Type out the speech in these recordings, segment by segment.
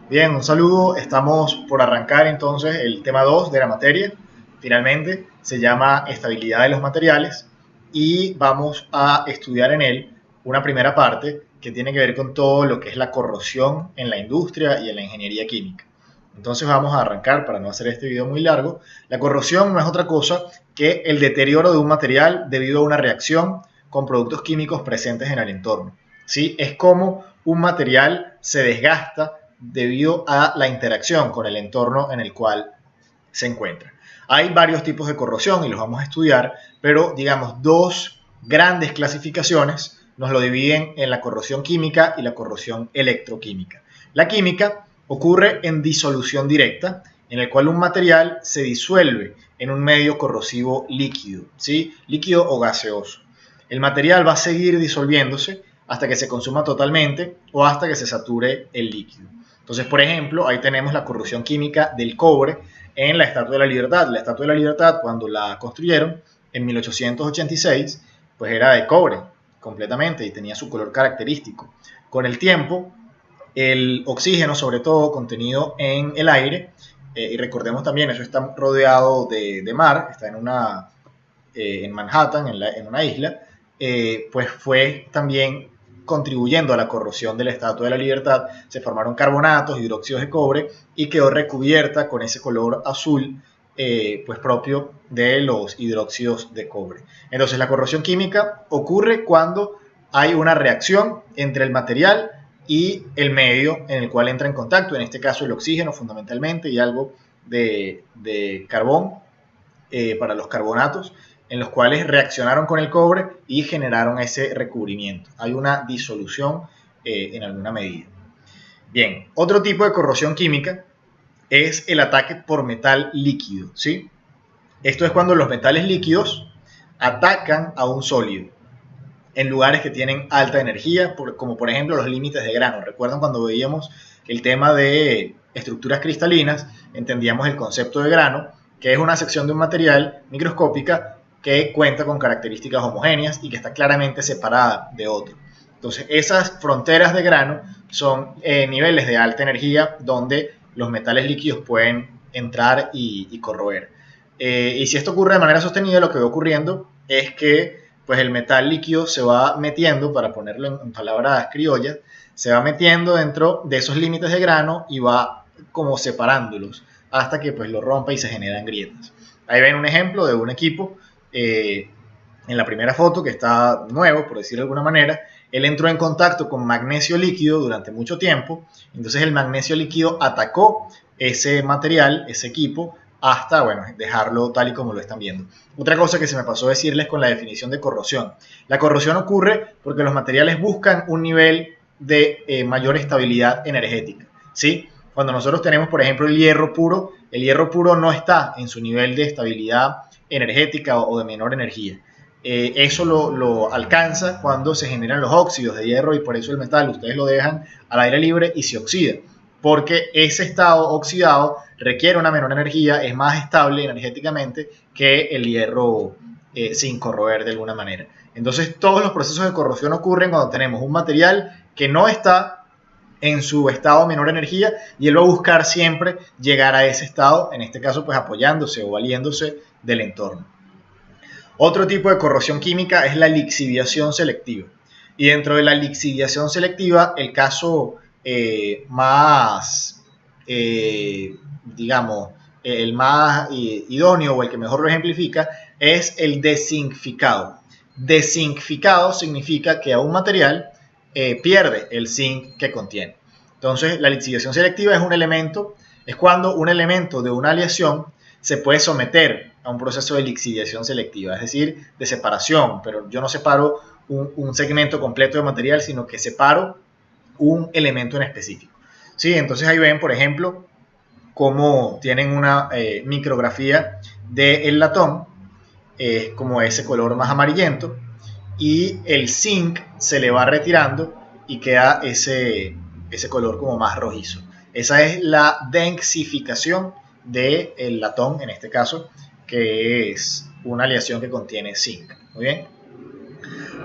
Bien, un saludo. Estamos por arrancar entonces el tema 2 de la materia. Finalmente, se llama estabilidad de los materiales y vamos a estudiar en él una primera parte que tiene que ver con todo lo que es la corrosión en la industria y en la ingeniería química. Entonces vamos a arrancar para no hacer este video muy largo. La corrosión no es otra cosa que el deterioro de un material debido a una reacción con productos químicos presentes en el entorno. ¿Sí? Es como un material se desgasta debido a la interacción con el entorno en el cual se encuentra. Hay varios tipos de corrosión y los vamos a estudiar, pero digamos dos grandes clasificaciones nos lo dividen en la corrosión química y la corrosión electroquímica. La química ocurre en disolución directa, en el cual un material se disuelve en un medio corrosivo líquido, ¿sí? Líquido o gaseoso. El material va a seguir disolviéndose hasta que se consuma totalmente o hasta que se sature el líquido. Entonces, por ejemplo, ahí tenemos la corrosión química del cobre en la Estatua de la Libertad. La Estatua de la Libertad, cuando la construyeron en 1886, pues era de cobre completamente y tenía su color característico. Con el tiempo, el oxígeno, sobre todo contenido en el aire, y recordemos también, eso está rodeado de mar, está en Manhattan, en una isla, pues fue también contribuyendo a la corrosión de la Estatua de la Libertad. Se formaron carbonatos, hidróxidos de cobre y quedó recubierta con ese color azul pues propio de los hidróxidos de cobre. Entonces la corrosión química ocurre cuando hay una reacción entre el material y el medio en el cual entra en contacto, en este caso el oxígeno fundamentalmente y algo de carbón para los carbonatos, en los cuales reaccionaron con el cobre y generaron ese recubrimiento. Hay una disolución en alguna medida. Bien, otro tipo de corrosión química es el ataque por metal líquido, ¿sí? Esto es cuando los metales líquidos atacan a un sólido en lugares que tienen alta energía, como por ejemplo los límites de grano. ¿Recuerdan cuando veíamos el tema de estructuras cristalinas? Entendíamos el concepto de grano, que es una sección de un material microscópica que cuenta con características homogéneas y que está claramente separada de otro. Entonces, esas fronteras de grano son niveles de alta energía donde los metales líquidos pueden entrar y corroer. Y si esto ocurre de manera sostenida, lo que va ocurriendo es que pues el metal líquido se va metiendo, para ponerlo en palabras criollas, se va metiendo dentro de esos límites de grano y va como separándolos hasta que pues lo rompa y se generan grietas. Ahí ven un ejemplo de un equipo en la primera foto que está nuevo, por decirlo de alguna manera. Él entró en contacto con magnesio líquido durante mucho tiempo, entonces el magnesio líquido atacó ese material, ese equipo, hasta, bueno, dejarlo tal y como lo están viendo. Otra cosa que se me pasó decirles con la definición de corrosión. La corrosión ocurre porque los materiales buscan un nivel de mayor estabilidad energética, ¿sí? Cuando nosotros tenemos, por ejemplo, el hierro puro no está en su nivel de estabilidad energética o de menor energía. Eso lo alcanza cuando se generan los óxidos de hierro y por eso el metal ustedes lo dejan al aire libre y se oxida, porque ese estado oxidado requiere una menor energía, es más estable energéticamente que el hierro sin corroer de alguna manera. Entonces todos los procesos de corrosión ocurren cuando tenemos un material que no está en su estado de menor energía y él va a buscar siempre llegar a ese estado, en este caso pues apoyándose o valiéndose del entorno. Otro tipo de corrosión química es la lixiviación selectiva. Y dentro de la lixiviación selectiva, el caso más, digamos, el más idóneo o el que mejor lo ejemplifica es el dezincficado. Dezincficado significa que a un material pierde el zinc que contiene. Entonces, la lixiviación selectiva es cuando un elemento de una aleación se puede someter a un proceso de lixiviación selectiva, es decir, de separación, pero yo no separo un segmento completo de material, sino que separo un elemento en específico. ¿Sí? Entonces ahí ven, por ejemplo, cómo tienen una micrografía del latón, como ese color más amarillento, y el zinc se le va retirando y queda ese color como más rojizo. Esa es la densificación del latón, en este caso, que es una aleación que contiene zinc. Muy bien.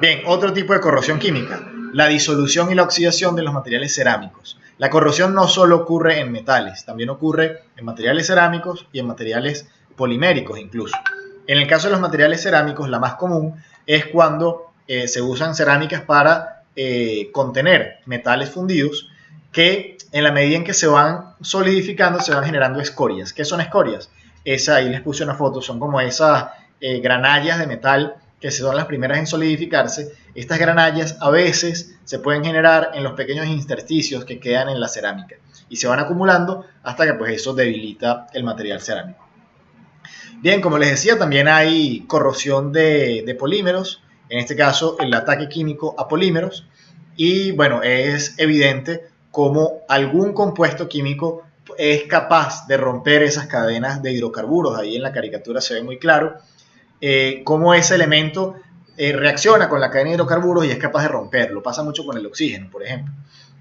Bien, otro tipo de corrosión química, la disolución y la oxidación de los materiales cerámicos. La corrosión no solo ocurre en metales, también ocurre en materiales cerámicos y en materiales poliméricos incluso. En el caso de los materiales cerámicos, la más común es cuando se usan cerámicas para contener metales fundidos que en la medida en que se van solidificando se van generando escorias. ¿Qué son escorias? Ahí les puse una foto, son como esas granallas de metal que son las primeras en solidificarse. Estas granallas a veces se pueden generar en los pequeños intersticios que quedan en la cerámica y se van acumulando hasta que pues eso debilita el material cerámico. Bien, como les decía, también hay corrosión de polímeros, en este caso el ataque químico a polímeros, y bueno, es evidente cómo algún compuesto químico es capaz de romper esas cadenas de hidrocarburos. Ahí en la caricatura se ve muy claro cómo ese elemento reacciona con la cadena de hidrocarburos y es capaz de romperlo. Pasa mucho con el oxígeno, por ejemplo.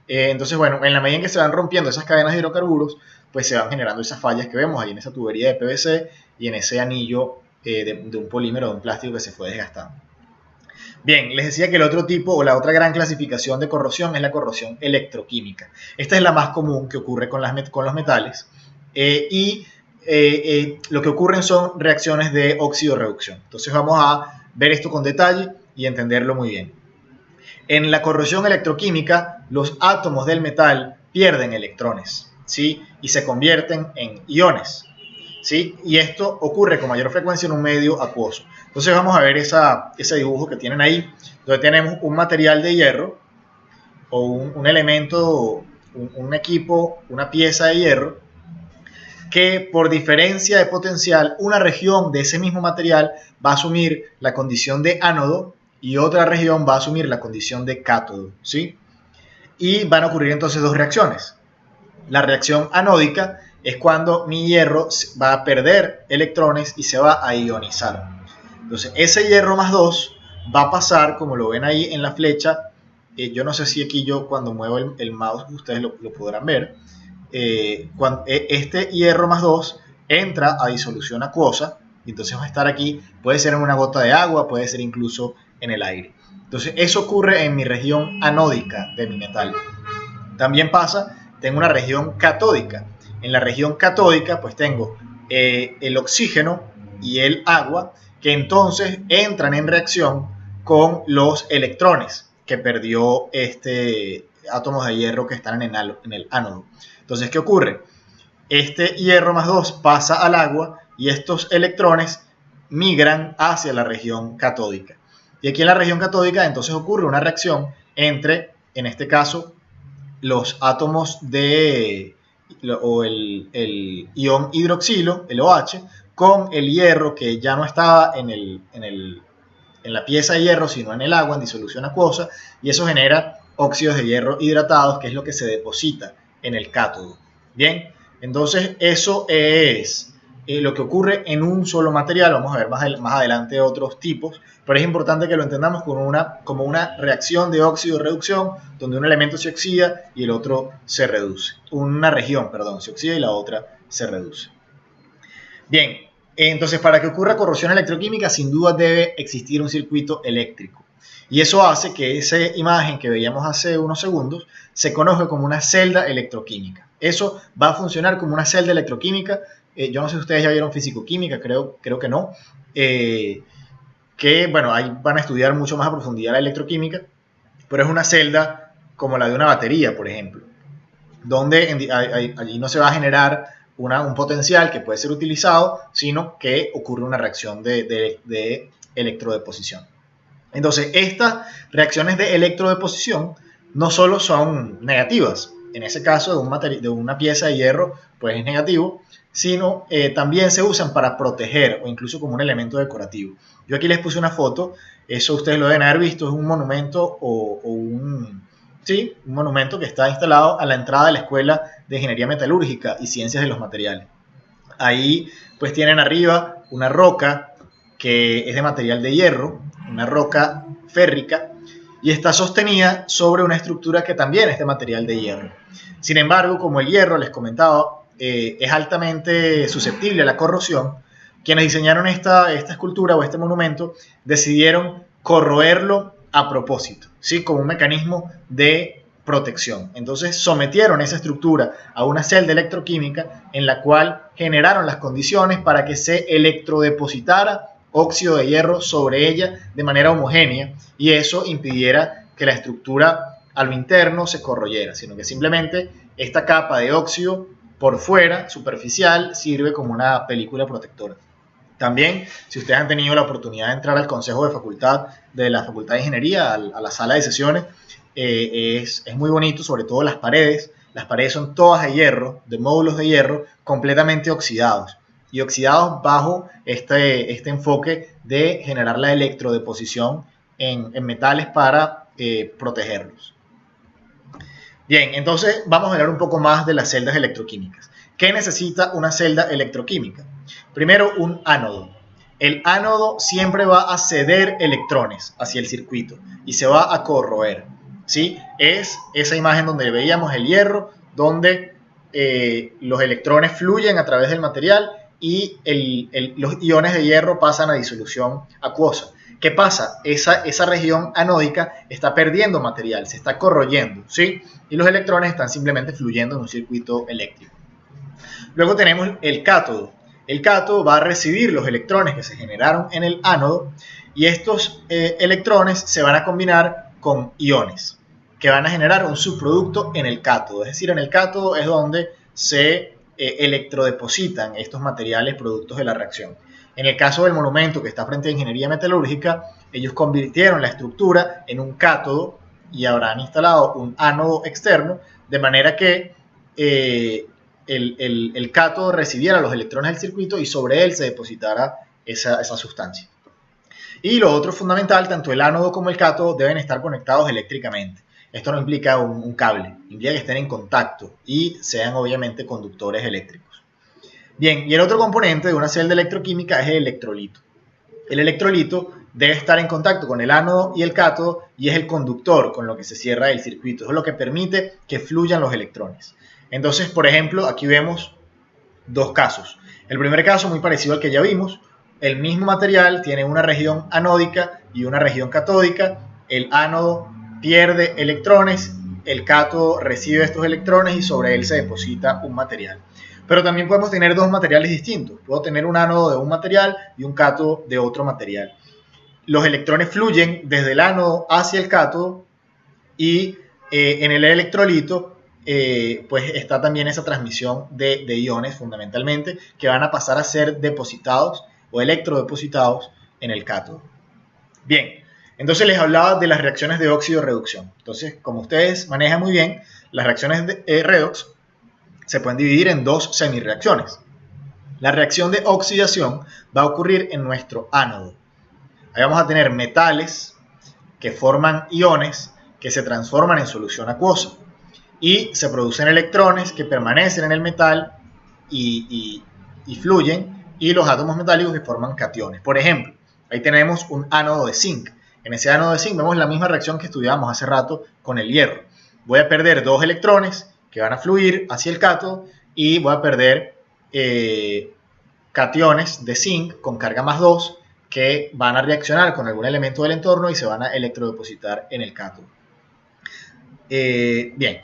Entonces, bueno, en la medida en que se van rompiendo esas cadenas de hidrocarburos, pues se van generando esas fallas que vemos ahí en esa tubería de PVC y en ese anillo de un polímero, de un plástico que se fue desgastando. Bien, les decía que el otro tipo o la otra gran clasificación de corrosión es la corrosión electroquímica. Esta es la más común que ocurre con los metales lo que ocurren son reacciones de óxido-reducción. Entonces vamos a ver esto con detalle y entenderlo muy bien. En la corrosión electroquímica, los átomos del metal pierden electrones, ¿sí? Y se convierten en iones, ¿sí? Y esto ocurre con mayor frecuencia en un medio acuoso. Entonces vamos a ver ese dibujo que tienen ahí, donde tenemos un material de hierro o un elemento, un equipo, una pieza de hierro, que por diferencia de potencial, una región de ese mismo material va a asumir la condición de ánodo y otra región va a asumir la condición de cátodo, ¿sí? Y van a ocurrir entonces dos reacciones. La reacción anódica es cuando mi hierro va a perder electrones y se va a ionizar. Entonces, ese hierro más 2 va a pasar, como lo ven ahí en la flecha, yo no sé si aquí yo cuando muevo el mouse ustedes lo podrán ver, este hierro más 2 entra a disolución acuosa y entonces va a estar aquí, puede ser en una gota de agua, puede ser incluso en el aire. Entonces eso ocurre en mi región anódica de mi metal. También pasa, tengo una región catódica. En la región catódica pues tengo el oxígeno y el agua que entonces entran en reacción con los electrones que perdió átomos de hierro que están en el ánodo. Entonces, ¿qué ocurre? Este hierro más 2 pasa al agua y estos electrones migran hacia la región catódica. Y aquí en la región catódica entonces ocurre una reacción entre, en este caso, los átomos el ion hidroxilo, el OH, con el hierro que ya no estaba en la pieza de hierro, sino en el agua, en disolución acuosa, y eso genera óxidos de hierro hidratados, que es lo que se deposita en el cátodo. Bien, entonces eso es lo que ocurre en un solo material. Vamos a ver más adelante otros tipos, pero es importante que lo entendamos como una reacción de óxido-reducción, donde un elemento se oxida y el otro se reduce. Una región, perdón, se oxida y la otra se reduce. Bien, entonces para que ocurra corrosión electroquímica, sin duda debe existir un circuito eléctrico. Y eso hace que esa imagen que veíamos hace unos segundos se conozca como una celda electroquímica. Eso va a funcionar como una celda electroquímica. Yo no sé si ustedes ya vieron fisicoquímica, creo que no. Bueno, ahí van a estudiar mucho más a profundidad la electroquímica, pero es una celda como la de una batería, por ejemplo, donde allí no se va a generar un potencial que puede ser utilizado, sino que ocurre una reacción de electrodeposición. Entonces, estas reacciones de electrodeposición no solo son negativas, en ese caso de una pieza de hierro, pues es negativo, sino también se usan para proteger o incluso como un elemento decorativo. Yo aquí les puse una foto, eso ustedes lo deben haber visto, es un monumento un monumento que está instalado a la entrada de la Escuela de Ingeniería Metalúrgica y Ciencias de los Materiales. Ahí pues tienen arriba una roca que es de material de hierro, una roca férrica, y está sostenida sobre una estructura que también es de material de hierro. Sin embargo, como el hierro, les comentaba, es altamente susceptible a la corrosión, quienes diseñaron esta escultura o este monumento decidieron corroerlo a propósito, ¿sí? Como un mecanismo de protección. Entonces sometieron esa estructura a una celda electroquímica en la cual generaron las condiciones para que se electrodepositara óxido de hierro sobre ella de manera homogénea y eso impidiera que la estructura a lo interno se corroyera, sino que simplemente esta capa de óxido por fuera, superficial, sirve como una película protectora. También, si ustedes han tenido la oportunidad de entrar al consejo de facultad de la Facultad de Ingeniería, a la sala de sesiones, es muy bonito, sobre todo las paredes. Las paredes son todas de hierro, de módulos de hierro, completamente oxidados. Y oxidados bajo este enfoque de generar la electrodeposición en metales para protegerlos. Bien, entonces vamos a hablar un poco más de las celdas electroquímicas. ¿Qué necesita una celda electroquímica? Primero, un ánodo. El ánodo siempre va a ceder electrones hacia el circuito y se va a corroer, ¿sí? Es esa imagen donde veíamos el hierro, donde los electrones fluyen a través del material y los iones de hierro pasan a disolución acuosa. ¿Qué pasa? Esa región anódica está perdiendo material, se está corroyendo, ¿sí? Y los electrones están simplemente fluyendo en un circuito eléctrico. Luego tenemos el cátodo. El cátodo va a recibir los electrones que se generaron en el ánodo y estos electrones se van a combinar con iones que van a generar un subproducto en el cátodo. Es decir, en el cátodo es donde se electrodepositan estos materiales productos de la reacción. En el caso del monumento que está frente a Ingeniería Metalúrgica, ellos convirtieron la estructura en un cátodo y habrán instalado un ánodo externo, de manera que el cátodo recibiera los electrones del circuito y sobre él se depositara esa sustancia. Y lo otro fundamental, tanto el ánodo como el cátodo deben estar conectados eléctricamente. Esto no implica un cable, implica que estén en contacto y sean obviamente conductores eléctricos. Bien, y el otro componente de una celda electroquímica es el electrolito. El electrolito debe estar en contacto con el ánodo y el cátodo y es el conductor con lo que se cierra el circuito. Eso es lo que permite que fluyan los electrones. Entonces, por ejemplo, aquí vemos dos casos. El primer caso, muy parecido al que ya vimos, el mismo material tiene una región anódica y una región catódica. El ánodo pierde electrones, el cátodo recibe estos electrones y sobre él se deposita un material. Pero también podemos tener dos materiales distintos. Puedo tener un ánodo de un material y un cátodo de otro material. Los electrones fluyen desde el ánodo hacia el cátodo y en el electrolito pues está también esa transmisión de iones fundamentalmente que van a pasar a ser depositados o electrodepositados en el cátodo. Bien, entonces les hablaba de las reacciones de óxido-reducción. Entonces, como ustedes manejan muy bien, las reacciones de redox se pueden dividir en dos semirreacciones. La reacción de oxidación va a ocurrir en nuestro ánodo. Ahí vamos a tener metales que forman iones que se transforman en solución acuosa y se producen electrones que permanecen en el metal y fluyen y los átomos metálicos que forman cationes. Por ejemplo, ahí tenemos un ánodo de zinc. En ese ánodo de zinc vemos la misma reacción que estudiamos hace rato con el hierro. Voy a perder dos electrones que van a fluir hacia el cátodo y voy a perder cationes de zinc con carga más 2 que van a reaccionar con algún elemento del entorno y se van a electrodepositar en el cátodo. Bien,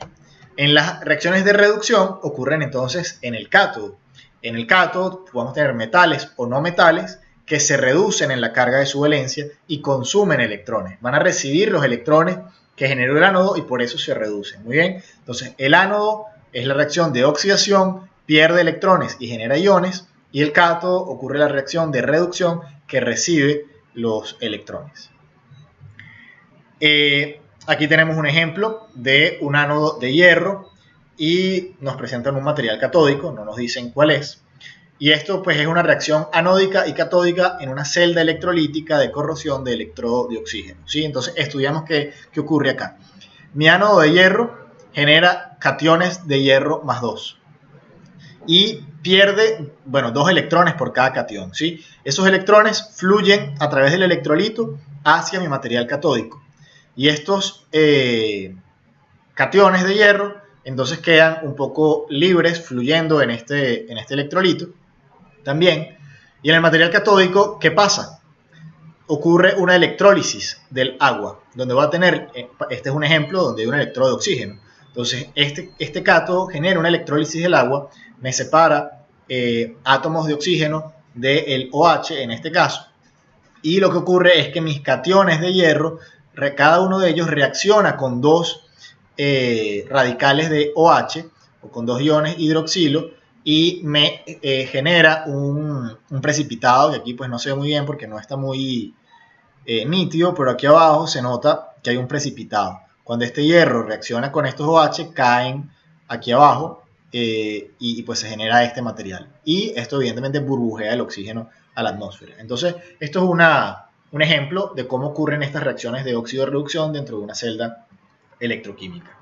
en las reacciones de reducción ocurren entonces en el cátodo. En el cátodo podemos tener metales o no metales que se reducen en la carga de su valencia y consumen electrones. Van a recibir los electrones que generó el ánodo y por eso se reducen. Muy bien, entonces el ánodo es la reacción de oxidación, pierde electrones y genera iones, y el cátodo ocurre la reacción de reducción que recibe los electrones. Aquí tenemos un ejemplo de un ánodo de hierro y nos presentan un material catódico, no nos dicen cuál es. Y esto pues es una reacción anódica y catódica en una celda electrolítica de corrosión de electrodo de oxígeno, ¿sí? Entonces estudiamos qué ocurre acá. Mi ánodo de hierro genera cationes de hierro más 2 y pierde, bueno, 2 electrones por cada catión, ¿sí? Esos electrones fluyen a través del electrolito hacia mi material catódico y estos cationes de hierro entonces quedan un poco libres fluyendo en este electrolito también. Y en el material catódico, ¿qué pasa? ocurre una electrólisis del agua, donde va a tener, este es un ejemplo donde hay un electrodo de oxígeno. Entonces, este cátodo genera una electrólisis del agua, me separa átomos de oxígeno del OH en este caso, y lo que ocurre es que mis cationes de hierro, cada uno de ellos reacciona con dos radicales de OH o con dos iones hidroxilo y me genera un precipitado que aquí pues no se ve muy bien porque no está muy nítido, pero aquí abajo se nota que hay un precipitado. Cuando este hierro reacciona con estos OH, caen aquí abajo y pues se genera este material. Y esto evidentemente burbujea el oxígeno a la atmósfera. Entonces, esto es un ejemplo de cómo ocurren estas reacciones de óxido de reducción dentro de una celda electroquímica.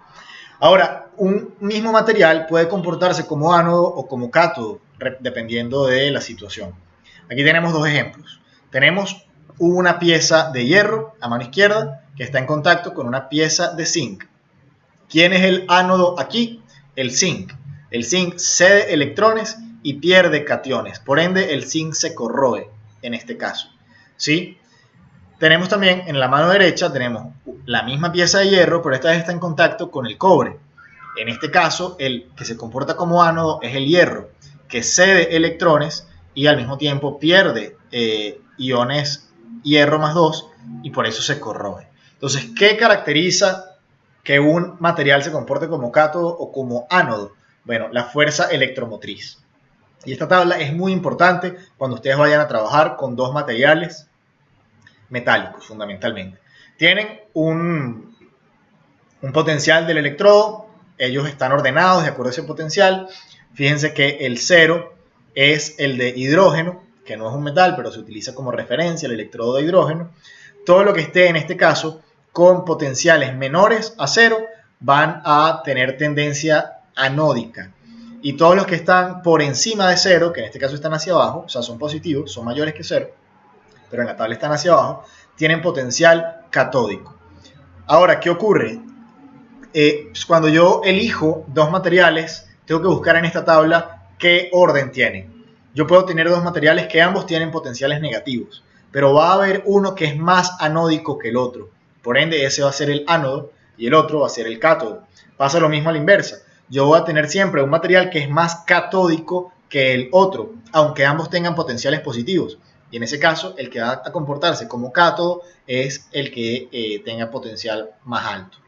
Ahora, un mismo material puede comportarse como ánodo o como cátodo, dependiendo de la situación. Aquí tenemos dos ejemplos. Tenemos una pieza de hierro a mano izquierda que está en contacto con una pieza de zinc. ¿Quién es el ánodo aquí? El zinc. El zinc cede electrones y pierde cationes. Por ende, el zinc se corroe en este caso. ¿Sí? Tenemos también en la mano derecha, tenemos la misma pieza de hierro, pero esta vez está en contacto con el cobre. En este caso, el que se comporta como ánodo es el hierro, que cede electrones y al mismo tiempo pierde iones hierro más 2 y por eso se corroe. Entonces, ¿qué caracteriza que un material se comporte como cátodo o como ánodo? Bueno, la fuerza electromotriz. Y esta tabla es muy importante cuando ustedes vayan a trabajar con dos materiales metálicos, fundamentalmente. Tienen un potencial del electrodo, ellos están ordenados de acuerdo a ese potencial. Fíjense que el 0 es el de hidrógeno, que no es un metal, pero se utiliza como referencia el electrodo de hidrógeno. Todo lo que esté en este caso con potenciales menores a 0 van a tener tendencia anódica. Y todos los que están por encima de 0, que en este caso están hacia abajo, o sea, son positivos, son mayores que 0, pero en la tabla están hacia abajo, tienen potencial catódico. Ahora, ¿qué ocurre? Cuando yo elijo dos materiales, tengo que buscar en esta tabla qué orden tienen. Yo puedo tener dos materiales que ambos tienen potenciales negativos, pero va a haber uno que es más anódico que el otro. Por ende, ese va a ser el ánodo y el otro va a ser el cátodo. Pasa lo mismo a la inversa. Yo voy a tener siempre un material que es más catódico que el otro, aunque ambos tengan potenciales positivos. Y en ese caso, el que va a comportarse como cátodo es el que tenga potencial más alto.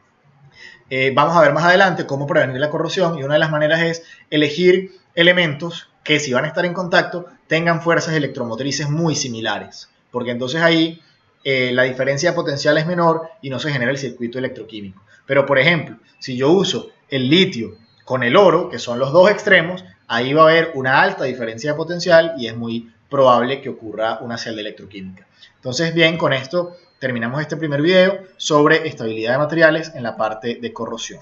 Vamos a ver más adelante cómo prevenir la corrosión y una de las maneras es elegir elementos que si van a estar en contacto tengan fuerzas electromotrices muy similares, porque entonces ahí la diferencia de potencial es menor y no se genera el circuito electroquímico. Pero por ejemplo, si yo uso el litio con el oro, que son los dos extremos, ahí va a haber una alta diferencia de potencial y es muy probable que ocurra una celda electroquímica. Entonces, bien, con esto terminamos este primer video sobre estabilidad de materiales en la parte de corrosión.